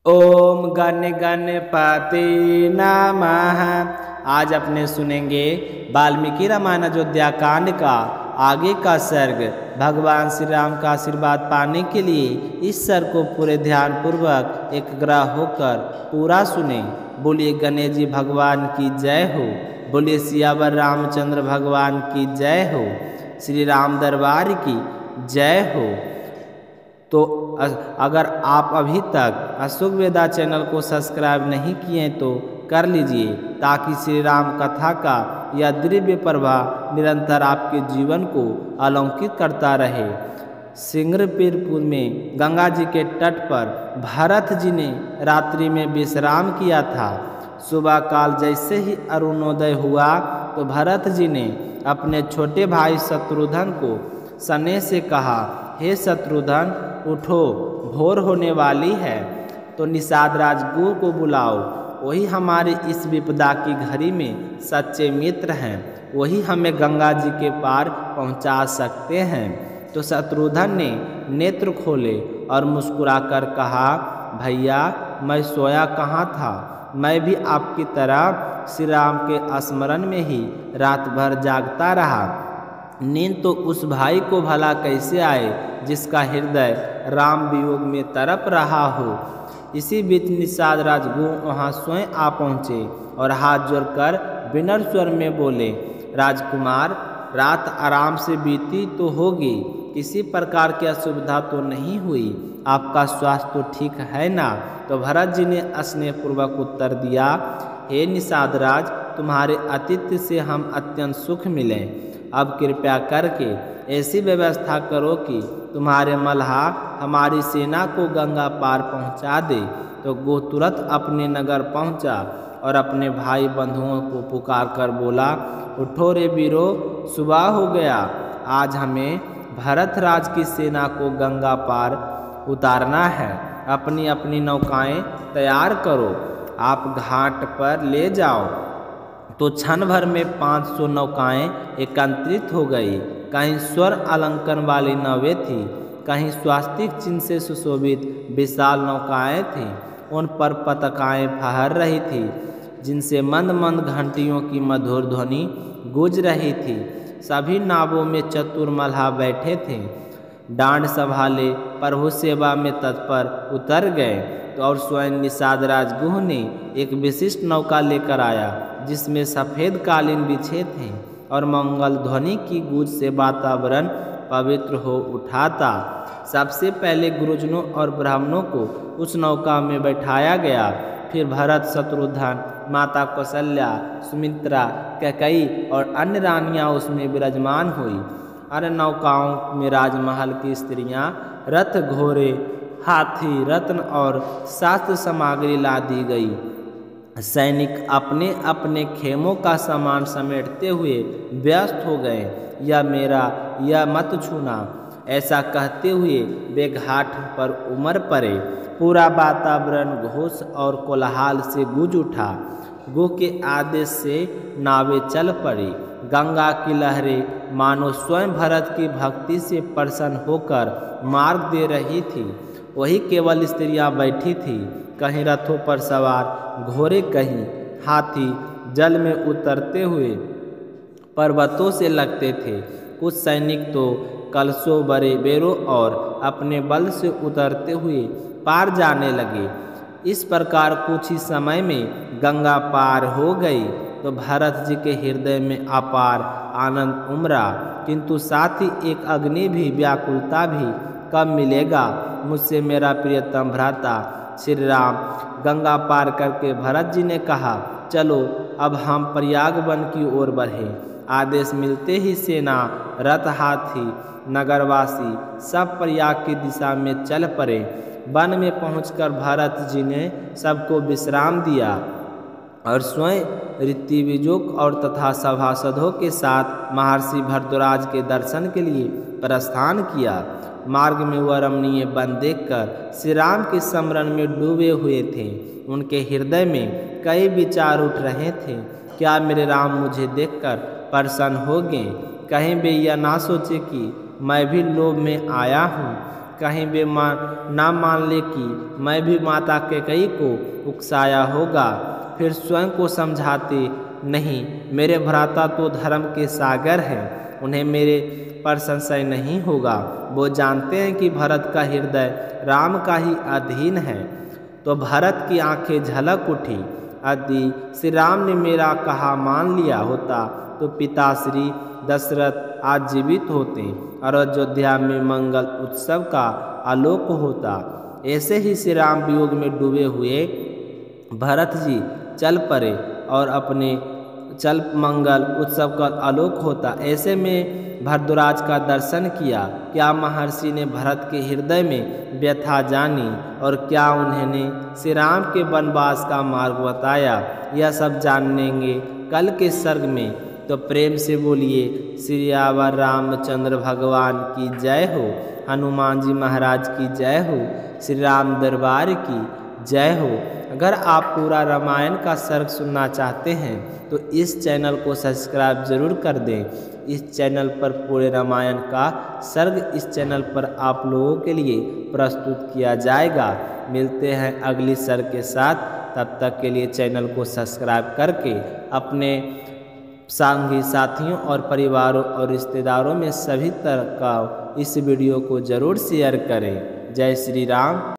ओम गणपति नमः। आज अपने सुनेंगे वाल्मीकि रामायण अयोध्या कांड का आगे का सर्ग। भगवान श्री राम का आशीर्वाद पाने के लिए इस सर्ग को पूरे ध्यान पूर्वक एकाग्र होकर पूरा सुने। बोलिए गणेश जी भगवान की जय हो। बोलिए सियावर रामचंद्र भगवान की जय हो। श्री राम दरबार की जय हो। तो अगर आप अभी तक अशोक वेदा चैनल को सब्सक्राइब नहीं किए तो कर लीजिए, ताकि श्री राम कथा का यह दिव्य प्रवाह निरंतर आपके जीवन को अलौकिक करता रहे। सिंगरपीरपुर में गंगा जी के तट पर भरत जी ने रात्रि में विश्राम किया था। सुबह काल जैसे ही अरुणोदय हुआ तो भरत जी ने अपने छोटे भाई शत्रुघ्न को स्नेह से कहा, हे शत्रुघ्न उठो, भोर होने वाली है, तो निषाद राजगुरु को बुलाओ। वही हमारी इस विपदा की घड़ी में सच्चे मित्र हैं, वही हमें गंगा जी के पार पहुंचा सकते हैं। तो शत्रुघ्न ने नेत्र खोले और मुस्कुराकर कहा, भैया मैं सोया कहाँ था, मैं भी आपकी तरह श्री राम के स्मरण में ही रात भर जागता रहा। नींद तो उस भाई को भला कैसे आए जिसका हृदय राम वियोग में तड़प रहा हो। इसी बीच निषाद राजगुरु वहाँ स्वयं आ पहुँचे और हाथ जोड़कर विनम्र स्वर में बोले, राजकुमार रात आराम से बीती तो होगी, किसी प्रकार की असुविधा तो नहीं हुई, आपका स्वास्थ्य तो ठीक है ना। तो भरत जी ने स्नेहपूर्वक उत्तर दिया, हे निषाद राज, तुम्हारे आतिथ्य से हम अत्यंत सुख मिलें। अब कृपया करके ऐसी व्यवस्था करो कि तुम्हारे मल्हा हमारी सेना को गंगा पार पहुंचा दे। तो वो तुरंत अपने नगर पहुंचा और अपने भाई बंधुओं को पुकार कर बोला, उठो रे वीरो, सुबह हो गया, आज हमें भरत राज की सेना को गंगा पार उतारना है। अपनी अपनी नौकाएं तैयार करो, आप घाट पर ले जाओ। तो क्षण भर में 500 नौकाएं एकत्रित हो गई। कहीं स्वर्ण अलंकरण वाली नावें थी, कहीं स्वास्तिक चिन्ह से सुशोभित विशाल नौकाएं थीं। उन पर पताकाएं फहर रही थी, जिनसे मंद मंद घंटियों की मधुर ध्वनि गूंज रही थी। सभी नावों में चतुर मल्लाह बैठे थे, डांड संभाले प्रभु सेवा में तत्पर उतर गए। तो और स्वयं निषाद राजगुरु ने एक विशिष्ट नौका लेकर आया, जिसमें सफ़ेद कालीन बिछे थे और मंगल ध्वनि की गूंज से वातावरण पवित्र हो उठा था। सबसे पहले गुरुजनों और ब्राह्मणों को उस नौका में बैठाया गया। फिर भरत, शत्रुघ्न, माता कौशल्या, सुमित्रा, कैकेयी और अन्य रानियां उसमें विराजमान हुई। अन्य नौकाओं में राजमहल की स्त्रियां रथ, घोड़े, हाथी, रत्न और शास्त्र सामग्री ला दी गई। सैनिक अपने अपने खेमों का सामान समेटते हुए व्यस्त हो गए। यह मेरा, यह मत छूना, ऐसा कहते हुए वे घाट पर उमड़ पड़े। पूरा वातावरण घोष और कोलाहल से गूंज उठा। गुह के आदेश से नावें चल पड़ी। गंगा की लहरें मानो स्वयं भरत की भक्ति से प्रसन्न होकर मार्ग दे रही थी। वही केवल स्त्रियां बैठी थीं, कहीं रथों पर सवार घोड़े, कहीं हाथी जल में उतरते हुए पर्वतों से लगते थे। कुछ सैनिक तो कलशों, बड़े बेरों और अपने बल से उतरते हुए पार जाने लगे। इस प्रकार कुछ ही समय में गंगा पार हो गई। तो भरत जी के हृदय में अपार आनंद उमड़ा, किंतु साथ ही एक अग्नि भी, व्याकुलता भी। कब मिलेगा मुझसे मेरा प्रियतम भ्राता श्री राम। गंगा पार करके भरत जी ने कहा, चलो अब हम प्रयाग वन की ओर बढ़े। आदेश मिलते ही सेना, रथ, हाथी, नगरवासी सब प्रयाग की दिशा में चल पड़े। वन में पहुंचकर भरत जी ने सबको विश्राम दिया और स्वयं ऋत्विजों और तथा सभासदों के साथ महर्षि भरद्वाज के दर्शन के लिए प्रस्थान किया। मार्ग में वह रमणीय वन देखकर श्री राम के स्मरण में डूबे हुए थे। उनके हृदय में कई विचार उठ रहे थे। क्या मेरे राम मुझे देखकर प्रसन्न होंगे? कहीं वे यह ना सोचे कि मैं भी लोभ में आया हूँ। कहीं वे ना मान ले कि मैं भी माता कैकेयी को उकसाया होगा। फिर स्वयं को समझाते, नहीं, मेरे भ्राता तो धर्म के सागर हैं, उन्हें मेरे पर संशय नहीं होगा। वो जानते हैं कि भरत का हृदय राम का ही अधीन है। तो भरत की आंखें झलक उठी। यदि श्री राम ने मेरा कहा मान लिया होता तो पिता श्री दशरथ आज जीवित होते और अयोध्या में मंगल उत्सव का आलोक होता। ऐसे ही श्री राम वियोग में डूबे हुए भरत जी चल पड़े और अपने चल मंगल उत्सव का आलोक होता। ऐसे में भरद्वाज का दर्शन किया। क्या महर्षि ने भरत के हृदय में व्यथा जानी और क्या उन्होंने श्री राम के वनवास का मार्ग बताया, यह सब जानेंगे कल के सर्ग में। तो प्रेम से बोलिए सियावर रामचंद्र भगवान की जय हो, हनुमान जी महाराज की जय हो, श्री राम दरबार की जय हो। अगर आप पूरा रामायण का सर्ग सुनना चाहते हैं तो इस चैनल को सब्सक्राइब जरूर कर दें। इस चैनल पर पूरे रामायण का सर्ग इस चैनल पर आप लोगों के लिए प्रस्तुत किया जाएगा। मिलते हैं अगली सर्ग के साथ, तब तक के लिए चैनल को सब्सक्राइब करके अपने संगी साथियों और परिवारों और रिश्तेदारों में सभी तरह का इस वीडियो को ज़रूर शेयर करें। जय श्री राम।